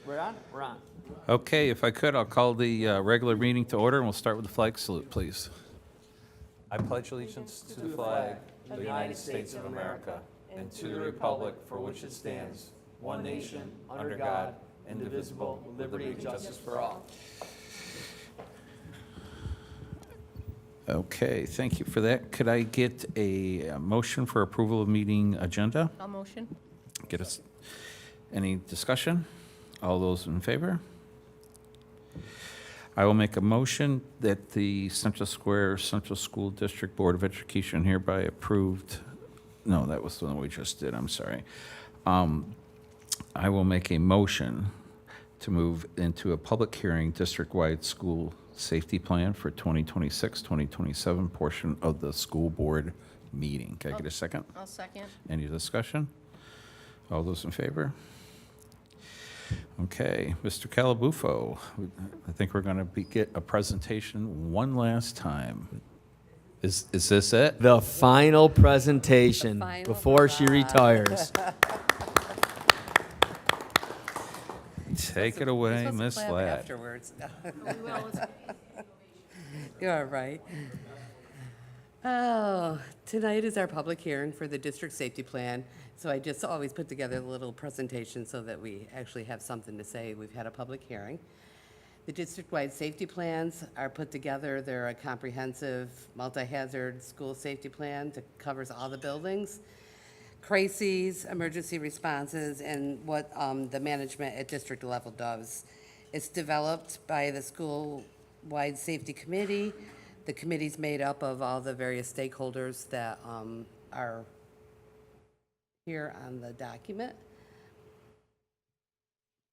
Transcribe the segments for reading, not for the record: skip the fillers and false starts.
We're on? We're on. Okay, if I could, I'll call the regular meeting to order, and we'll start with the flag salute, please. I pledge allegiance to the flag of the United States of America and to the republic for which it stands, one nation, under God, indivisible, with liberty and justice for all. Okay, thank you for that. Could I get a motion for approval of meeting agenda? I'll motion. Get us, any discussion? All those in favor? I will make a motion that the Central Square Central School District Board of Education hereby approved, no, that was the one we just did, I'm sorry. I will make a motion to move into a public hearing district-wide school safety plan for 2026, 2027 portion of the school board meeting. Can I get a second? I'll second. Any discussion? All those in favor? Okay, Mr. Calabufo, I think we're going to get a presentation one last time. Is this it? The final presentation The final before she retires. Take it away, Miss Ladd. Afterwards. You're right. Oh, tonight is our public hearing for the district safety plan. So I just always put together a little presentation so that we actually have something to say. We've had a public hearing. The district-wide safety plans are put together. They're a comprehensive multi-hazard school safety plan that covers all the buildings, crises, emergency responses, and what the management at district level does. It's developed by the school-wide safety committee. The committee's made up of all the various stakeholders that are here on the document.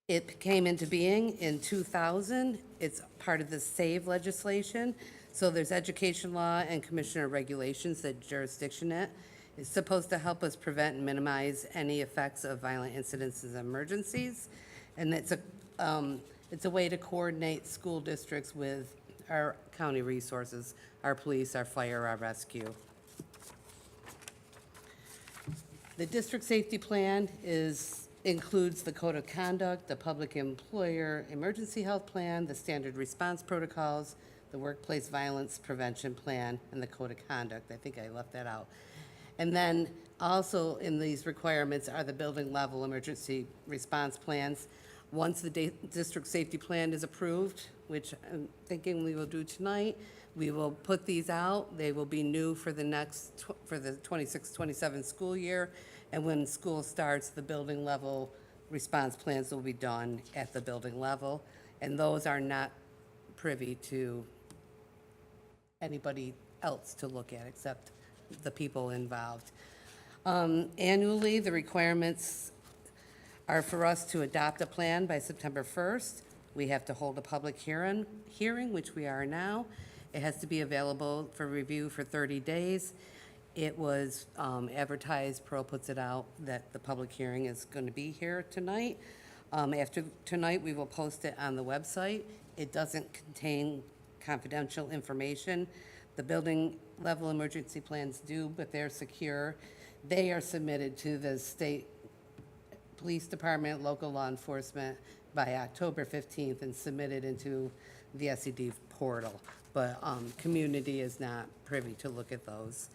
It came into being in 2000. It's part of the SAVE legislation. So there's education law and commissioner regulations that jurisdiction it. It's supposed to help us prevent and minimize any effects of violent incidents and emergencies. And it's a way to coordinate school districts with our county resources, our police, our fire, our rescue. The district safety plan includes the code of conduct, the public employer emergency health plan, the standard response protocols, the workplace violence prevention plan, and the code of conduct. I think I left that out. And then also in these requirements are the building level emergency response plans. Once the district safety plan is approved, which I'm thinking we will do tonight, we will put these out. They will be new for the for the 26-27 school year. And when school starts, the building level response plans will be done at the building level. And those are not privy to anybody else to look at except the people involved. Annually, the requirements are for us to adopt a plan by September 1st. We have to hold a public hearing, which we are now. It has to be available for review for 30 days. It was advertised, Pearl puts it out, that the public hearing is going to be here tonight. After tonight, we will post it on the website. It doesn't contain confidential information. The building level emergency plans do, but they're secure. They are submitted to the state police department, local law enforcement by October 15th and submitted into the SED portal. But community is not privy to look at those.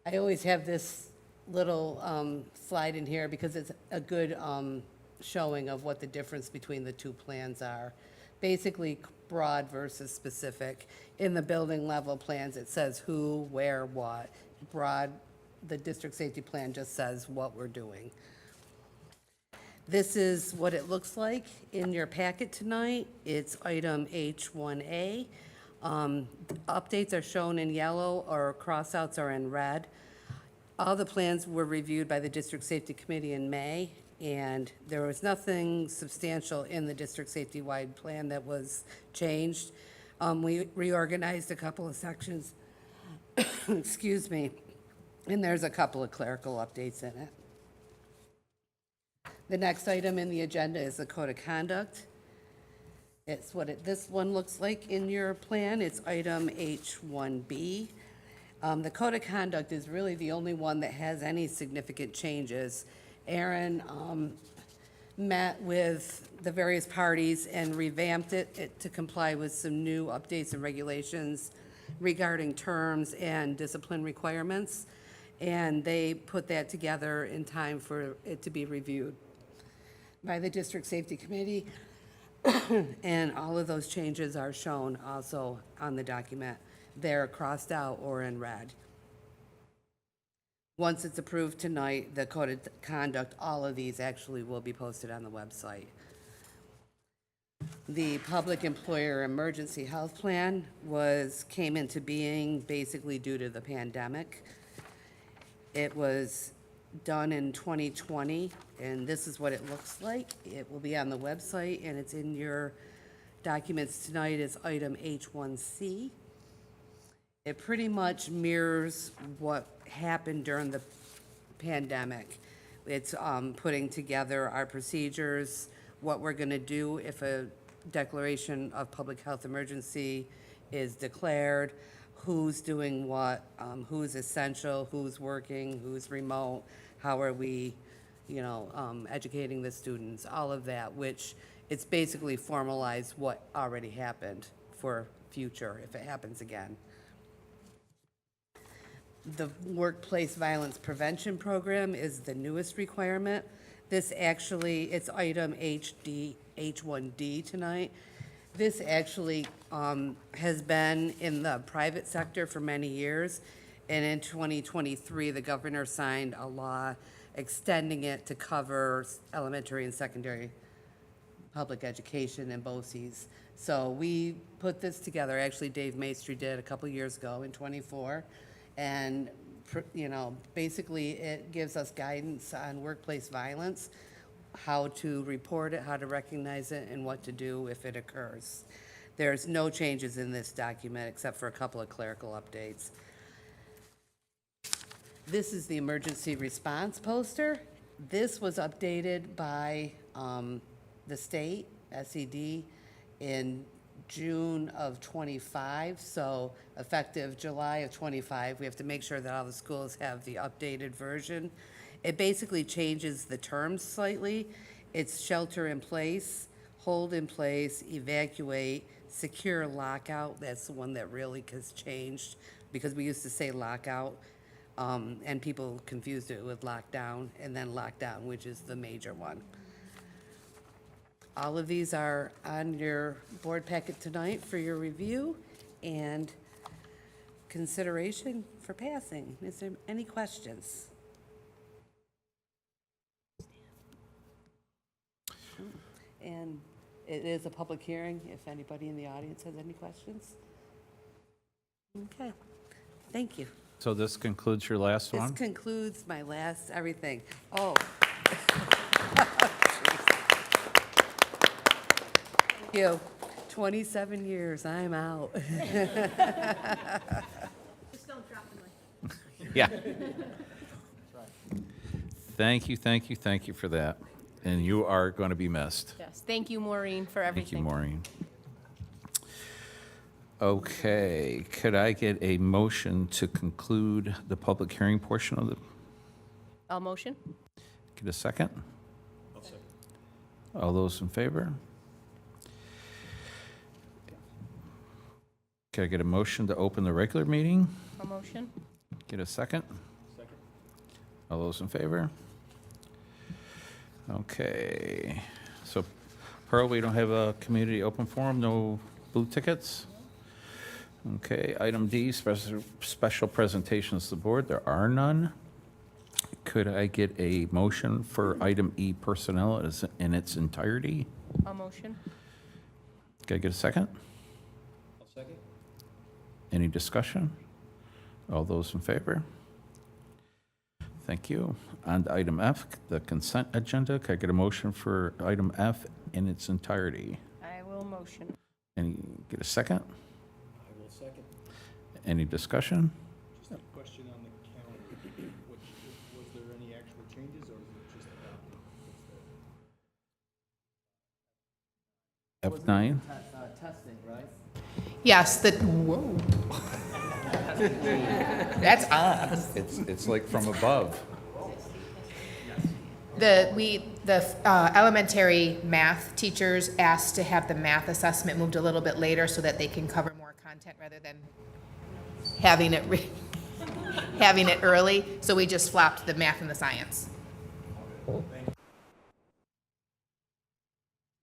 I always have this little slide in here because it's a good showing of what the difference between the two plans are. Basically, broad versus specific. In the building level plans, it says who, where, what. Broad, the district safety plan just says what we're doing. This is what it looks like in your packet tonight. It's item H1A. Updates are shown in yellow or crossouts are in red. All the plans were reviewed by the District Safety Committee in May, and there was nothing substantial in the district safety-wide plan that was changed. We reorganized a couple of sections, excuse me, and there's a couple of clerical updates in it. The next item in the agenda is the code of conduct. It's what this one looks like in your plan. It's item H1B. The code of conduct is really the only one that has any significant changes. Aaron met with the various parties and revamped it to comply with some new updates and regulations regarding terms and discipline requirements. And they put that together in time for it to be reviewed by the District Safety Committee. And all of those changes are shown also on the document. They're crossed out or in red. Once it's approved tonight, the code of conduct, all of these actually will be posted on the website. The Public Employer Emergency Health Plan came into being basically due to the pandemic. It was done in 2020, and this is what it looks like. It will be on the website, and it's in your documents tonight as item H1C. It pretty much mirrors what happened during the pandemic. It's putting together our procedures, what we're going to do if a declaration of public health emergency is declared, who's doing what, who's essential, who's working, who's remote, how are we, educating the students, all of that, which it's basically formalized what already happened for future if it happens again. The Workplace Violence Prevention Program is the newest requirement. This actually, it's item H1D tonight. This actually has been in the private sector for many years, and in 2023, the governor signed a law extending it to cover elementary and secondary public education and BOCES. So we put this together, actually Dave Maestri did a couple years ago in '24, and basically it gives us guidance on workplace violence, how to report it, how to recognize it, and what to do if it occurs. There's no changes in this document except for a couple of clerical updates. This is the emergency response poster. This was updated by the state, SED, in June of '25, so effective July of '25, we have to make sure that all the schools have the updated version. It basically changes the terms slightly. It's shelter in place, hold in place, evacuate, secure lockout. That's the one that really has changed because we used to say lockout, and people confused it with lockdown, and then lockdown, which is the major one. All of these are on your board packet tonight for your review and consideration for passing. Is there any questions? And it is a public hearing, if anybody in the audience has any questions. Okay, thank you. So this concludes your last This one? concludes my last everything. Oh. Thank you. 27 years, I'm out. Just don't drop the mic. Yeah. Thank you for that. And you are going to be missed. Yes, thank you, Maureen, for everything. Thank you, Maureen. Okay, could I get a motion to conclude the public hearing portion of the, All motion? get a second? I'll second. All those in favor? Could I get a motion to open the regular meeting? All motion? Get a second? Second. All those in favor? Okay, so Pearl, we don't have a community open forum, no blue tickets? Okay, item D, special presentations to the board, there are none. Could I get a motion for item E, personnel in its entirety? All motion? Could I get a second? I'll second. Any discussion? All those in favor? Thank you. On to item F, the consent agenda. Could I get a motion for item F in its entirety? I will motion. Any, get a second? I will second. Any discussion? Just a question on the calendar. Was there any actual changes, or is it just adopted? F9? Testing, right? Yes, whoa. That's us. It's like from above. The elementary math teachers asked to have the math assessment moved a little bit later so that they can cover more content rather than having it, having it early. So we just flopped the math and the science.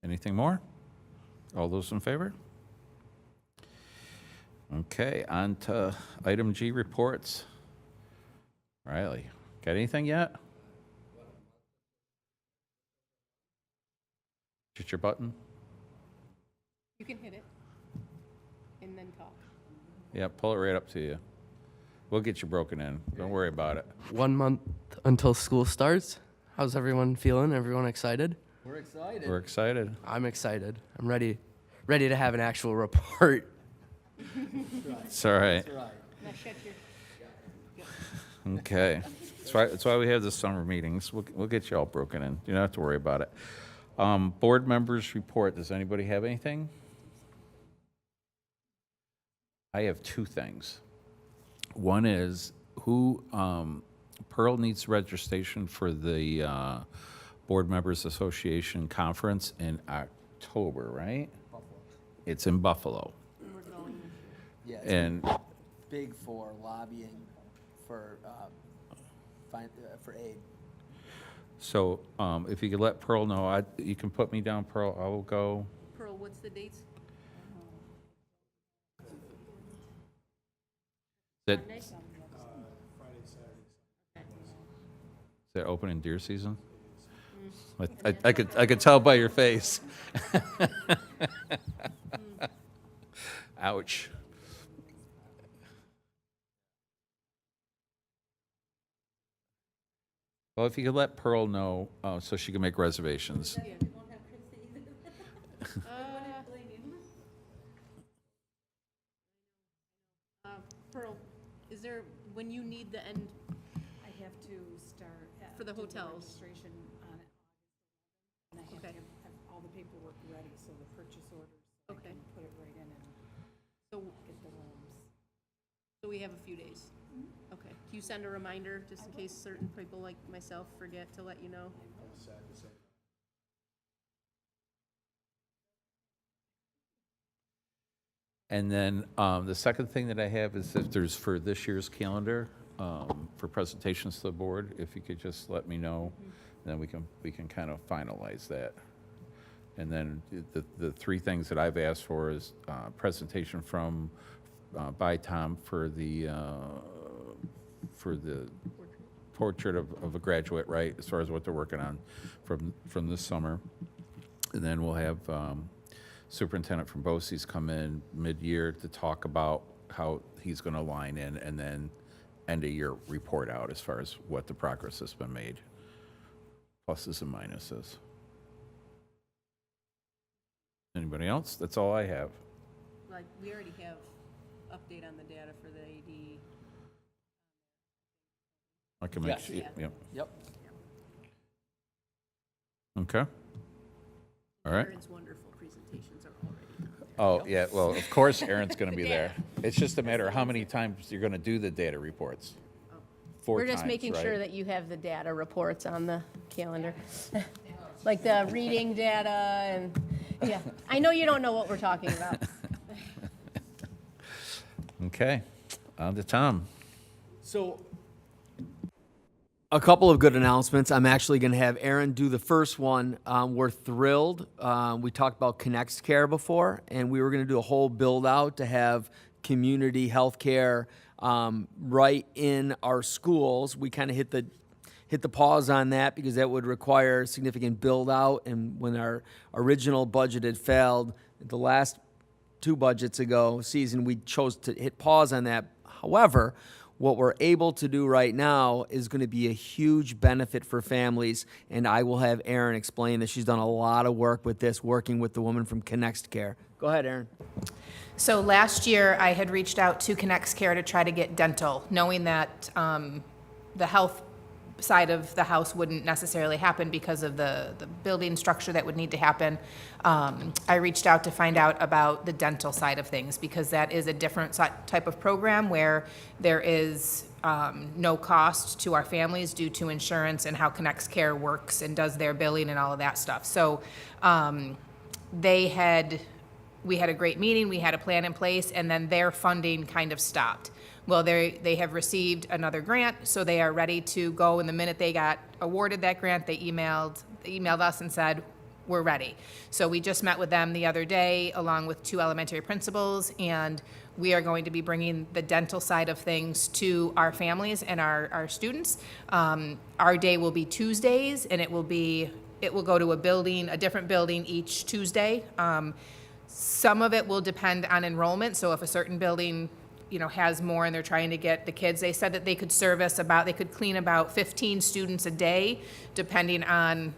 Anything more? All those in favor? Okay, on to item G, reports. Riley, got anything yet? Hit your button? You can hit it and then talk. Yeah, pull it right up to you. We'll get you broken in. Don't worry about it. 1 month until school starts. How's everyone feeling? Everyone excited? We're excited. We're excited. I'm excited. I'm ready to have an actual report. It's all right. That's right. Now shut your, Okay. That's why we have the summer meetings. We'll get you all broken in. You don't have to worry about it. Board members report. Does anybody have anything? I have two things. One is Pearl needs registration for the Board Members Association Conference in October, right? It's in Buffalo. Yeah, it's And big for lobbying for aid. so if you could let Pearl know, you can put me down, Pearl. I will go. Pearl, what's the dates? That, Sunday? is that open in deer season? I could tell by your face. Ouch. Well, if you could let Pearl know, so she can make reservations. Pearl, is there, when you need the end, I have to start. For the doing hotels. Registration on it. And I have to Okay. have all the paperwork ready, so the purchase orders, I Okay. can put it right in and so, get the rooms. so we have a few days? Okay. Can you send a reminder, just in case certain people like myself forget to let you know? And then the second thing that I have is if there's for this year's calendar, for presentations to the board, if you could just let me know, then we can kind of finalize that. And then the three things that I've asked for is presentation from by Tom for the portrait of a graduate, right, as far as what they're working on from this summer. And then we'll have Superintendent from BOCES come in mid-year to talk about how he's going to line in, and then end-of-year report out as far as what the progress has been made, pluses and minuses. Anybody else? That's all I have. Like, we already have update on the data for the AD. I can make, Yes. yep. Yep. Okay. All right. Aaron's wonderful presentations are already on there. Oh, yeah, well, of course Aaron's going to be there. It's just a matter of how many times you're going to do the data reports. 4 We're just times, making sure right? that you have the data reports on the calendar. Like the reading data and, yeah. I know you don't know what we're talking about. Okay, on to Tom. So, a couple of good announcements. I'm actually going to have Aaron do the first one. We're thrilled. We talked about Connects Care before, and we were going to do a whole build out to have community health care right in our schools. We kind of hit the pause on that because that would require significant build out. And when our original budget had failed, the last 2 budgets ago season, we chose to hit pause on that. However, what we're able to do right now is going to be a huge benefit for families, and I will have Erin explain that she's done a lot of work with this, working with the woman from Connects Care. Go ahead, Erin. So last year, I had reached out to Connects Care to try to get dental, knowing that the health side of the house wouldn't necessarily happen because of the building structure that would need to happen. I reached out to find out about the dental side of things, because that is a different type of program where there is no cost to our families due to insurance and how Connects Care works and does their billing and all of that stuff. So we had a great meeting, we had a plan in place, and then their funding kind of stopped. Well, they have received another grant, so they are ready to go, and the minute they got awarded that grant, they emailed us and said, we're ready. So we just met with them the other day, along with 2 elementary principals, and we are going to be bringing the dental side of things to our families and our students. Our day will be Tuesdays, and it will go to a different building each Tuesday. Some of it will depend on enrollment, so if a certain building has more and they're trying to get the kids, they said that they could clean about 15 students a day, depending on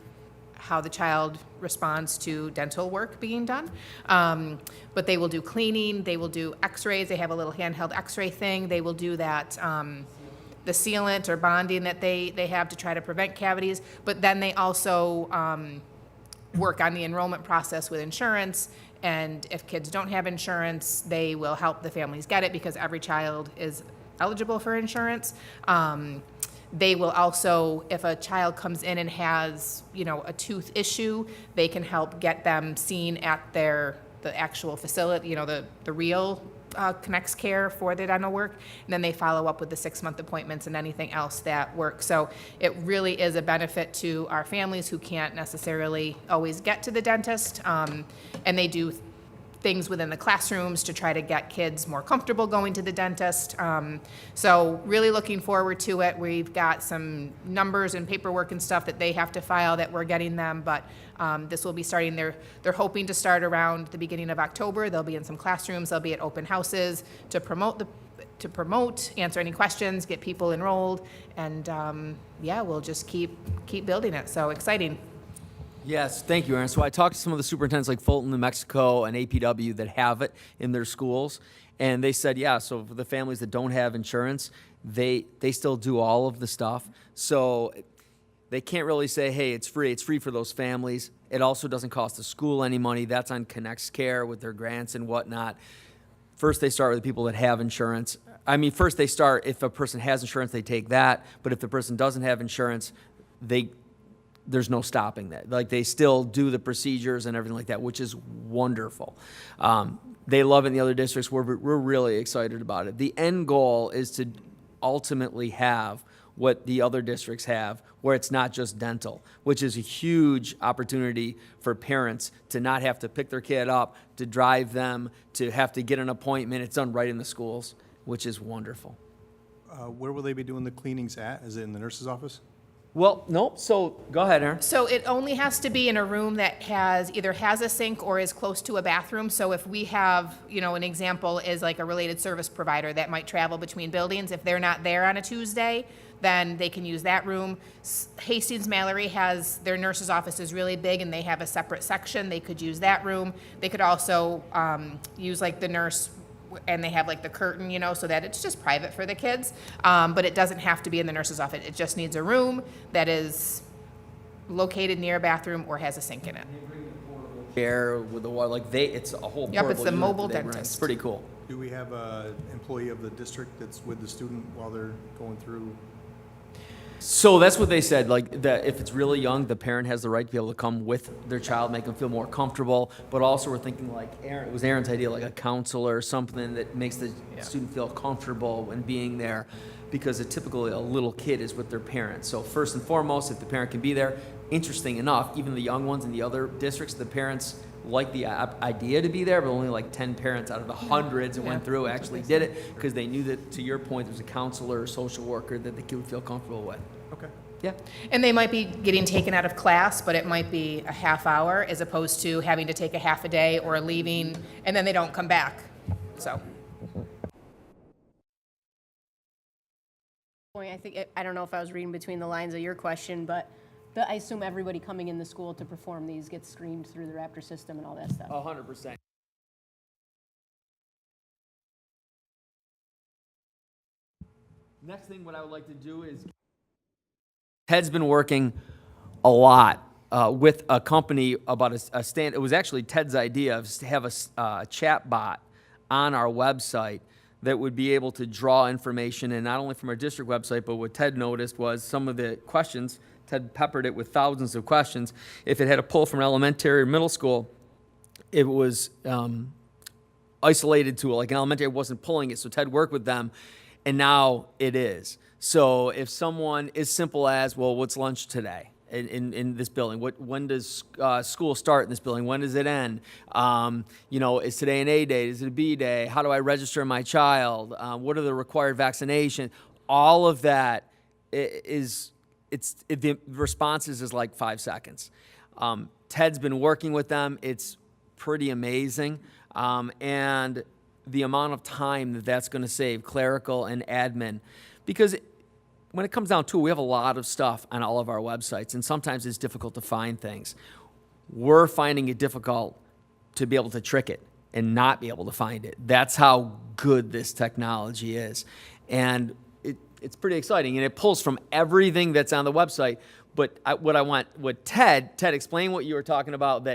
how the child responds to dental work being done. But they will do cleaning, they will do x-rays, they have a little handheld x-ray thing, they will do that, the sealant or bonding that they have to try to prevent cavities, but then they also work on the enrollment process with insurance. And if kids don't have insurance, they will help the families get it, because every child is eligible for insurance. They will also, if a child comes in and has, a tooth issue, they can help get them seen at the actual facility, the real Connects Care for the dental work. And then they follow up with the 6-month appointments and anything else that works. So it really is a benefit to our families who can't necessarily always get to the dentist. And they do things within the classrooms to try to get kids more comfortable going to the dentist. So really looking forward to it. We've got some numbers and paperwork and stuff that they have to file that we're getting them, but this will be starting. They're hoping to start around the beginning of October. They'll be in some classrooms. They'll be at open houses to promote, answer any questions, get people enrolled, and we'll just keep building it. So exciting. Yes, thank you, Aaron. So I talked to some of the superintendents like Fulton, New Mexico, and APW that have it in their schools, and they said, so for the families that don't have insurance, they still do all of the stuff. So they can't really say, hey, it's free. It's free for those families. It also doesn't cost the school any money. That's on Connects Care with their grants and whatnot. First, they start with the people that have insurance. First they start, if a person has insurance, they take that, but if the person doesn't have insurance, there's no stopping that. Like, they still do the procedures and everything like that, which is wonderful. They love it in the other districts. We're really excited about it. The end goal is to ultimately have what the other districts have, where it's not just dental, which is a huge opportunity for parents to not have to pick their kid up, to drive them, to have to get an appointment. It's done right in the schools, which is wonderful. Where will they be doing the cleanings at? Is it in the nurse's office? Well, nope. So go ahead, Aaron. So it only has to be in a room that either has a sink or is close to a bathroom. So if we have, an example is like a related service provider that might travel between buildings. If they're not there on a Tuesday, then they can use that room. Hastings Mallory has, their nurse's office is really big and they have a separate section. They could use that room. They could also use like the nurse, and they have like the curtain, so that it's just private for the kids. But it doesn't have to be in the nurse's office. It just needs a room that is located near a bathroom or has a sink in it. Chair with the water, it's a whole Yep, portable it's the unit mobile that they rent. dentist. It's pretty cool. Do we have an employee of the district that's with the student while they're going through? So that's what they said, that if it's really young, the parent has the right to be able to come with their child, make them feel more comfortable, but also we're thinking it was Aaron's idea, like a counselor or something that makes the student feel comfortable when being there, because typically a little kid is with their parents. So first and foremost, if the parent can be there, interesting enough, even the young ones in the other districts, the parents like the idea to be there, but only like 10 parents out of the hundreds that went through actually did it, because they knew that, to your point, there's a counselor or social worker that the kid would feel comfortable with. Okay. Yeah. And they might be getting taken out of class, but it might be a half hour as opposed to having to take a half a day or leaving and then they don't come back. So. I don't know if I was reading between the lines of your question, but I assume everybody coming in the school to perform these gets screened through the Raptor system and all that stuff. 100%. Next thing, what I would like to do is Ted's been working a lot with a company about a stand. It was actually Ted's idea of to have a chat bot on our website that would be able to draw information, and not only from our district website, but what Ted noticed was some of the questions. Ted peppered it with thousands of questions. If it had a pull from elementary or middle school, it was isolated to, like, an elementary wasn't pulling it, so Ted worked with them, and now it is. So if someone, as simple as, well, what's lunch today in this building? When does school start in this building? When does it end? Is today an A day? Is it a B day? How do I register my child? What are the required vaccinations? All of that the responses is like 5 seconds. Ted's been working with them. It's pretty amazing. And the amount of time that that's going to save, clerical and admin, because when it comes down to it, we have a lot of stuff on all of our websites, and sometimes it's difficult to find things. We're finding it difficult to be able to trick it and not be able to find it. That's how good this technology is. And it's pretty exciting, and it pulls from everything that's on the website. But Ted, explain what you were talking about,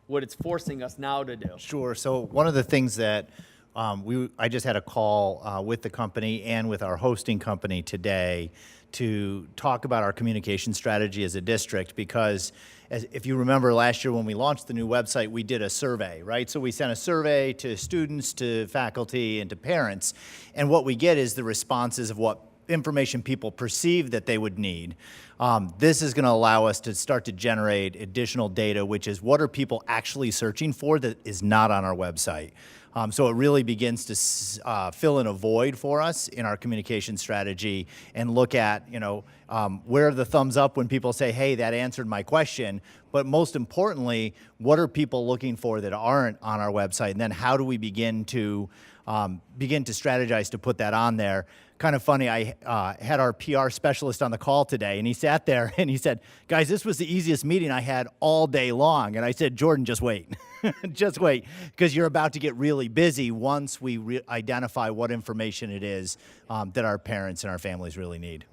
what it's forcing us now to do. Sure. So one of the things that I just had a call with the company and with our hosting company today to talk about our communication strategy as a district, because if you remember last year when we launched the new website, we did a survey, right? So we sent a survey to students, to faculty, and to parents, and what we get is the responses of what information people perceive that they would need. This is going to allow us to start to generate additional data, which is what are people actually searching for that is not on our website. So it really begins to fill in a void for us in our communication strategy and look at, where are the thumbs up when people say, hey, that answered my question. But most importantly, what are people looking for that aren't on our website? And then how do we begin to strategize to put that on there? Kind of funny, I had our PR specialist on the call today, and he sat there and he said, guys, this was the easiest meeting I had all day long. And I said, Jordan, just wait. Just wait, because you're about to get really busy once we identify what information it is that our parents and our families really need.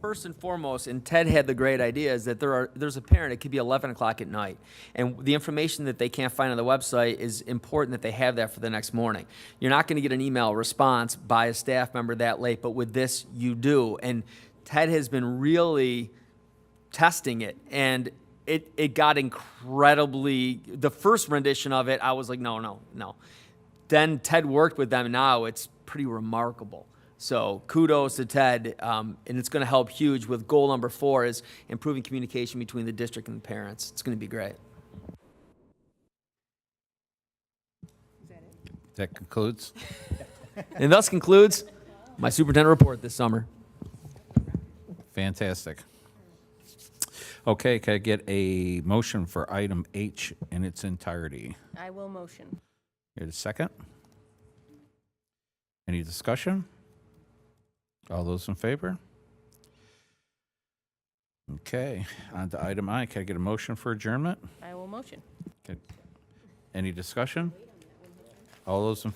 First and foremost, and Ted had the great idea, is that there's a parent, it could be 11 o'clock at night, and the information that they can't find on the website is important that they have that for the next morning. You're not going to get an email response by a staff member that late, but with this, you do. And Ted has been really testing it, and it got incredibly, the first rendition of it, I was like, no. Then Ted worked with them, and now it's pretty remarkable. So kudos to Ted, and it's going to help huge with goal number 4 is improving communication between the district and the parents. It's going to be great. That concludes. And thus concludes my superintendent report this summer. Fantastic. Okay, can I get a motion for item H in its entirety? I will motion. Here's a second. Any discussion? All those in favor? Okay, on to item I. Can I get a motion for adjournment? I will motion. Okay. Any discussion? All those in favor?